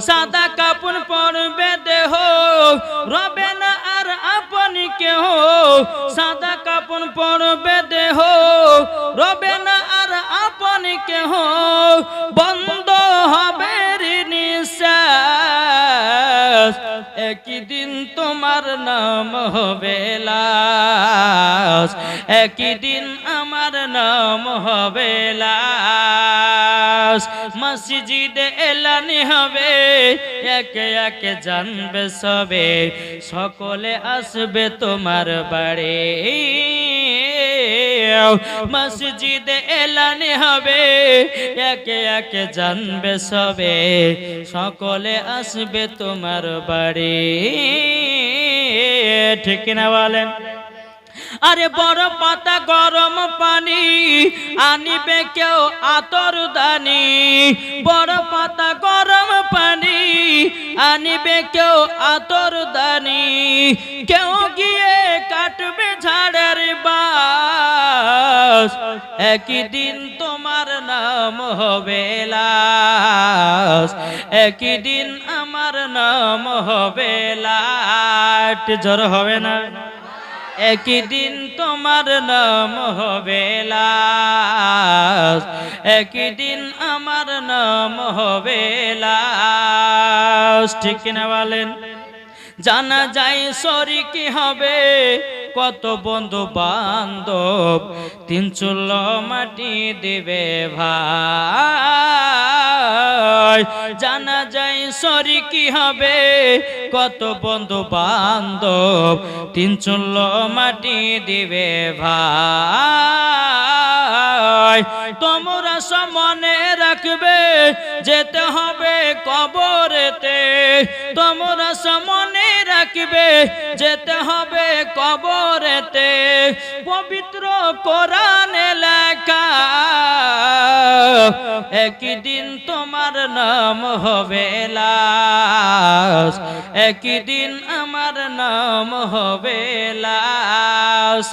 সাদা কাপড় পরবে দেহ রবে না আর আপনি কেহ সাদা কাপড় পরবে দেহ রবে না আর আপনি কেহ বন্ধ হবে নিঃশ্বাস একই দিন তোমার নাম হবে লাশ একই দিন আমার নাম হবে লাশ মসজিদে এলানি হবে একে একে জানবে সবে সকলে আসবে তোমার বাড়ি মসজিদে এলানি হবে একে একে জানবে সবে সকলে আসবে তোমার বাড়ি ঠিক না বলেন আরে বড় পাতা গরম পানি আনিবে কেউ আতর দানি বড় পাতা গরম পানি আনিবে কেউ আতর দানি কেউ গিয়ে কাটবে ঝাড়ের বাস একই দিন তোমার নাম হবে লাশ একই দিন আমার নাম হবে লাট জ্বর হবে না একই দিন তোমার নাম হবে লাশ একই দিন আমার নাম হবে লাশ ঠিক না বলেন জানা যায় শরীকি হবে কত বন্ধু বান্ধব তিন চুলো মাটি দিবে ভাই জানা যায় শরীকি হবে কত বন্ধু বান্ধব তিন চুলো মাটি দিবে ভাই তোমরা মনে রাখবে যেতে হবে কবরেতে তোমরা মনে রাখবে যেতে হবে কবরেতে পবিত্র কোরআনে লেখা একই দিন তোমার নাম হবে লাশ একই দিন আমার নাম হবে লাশ।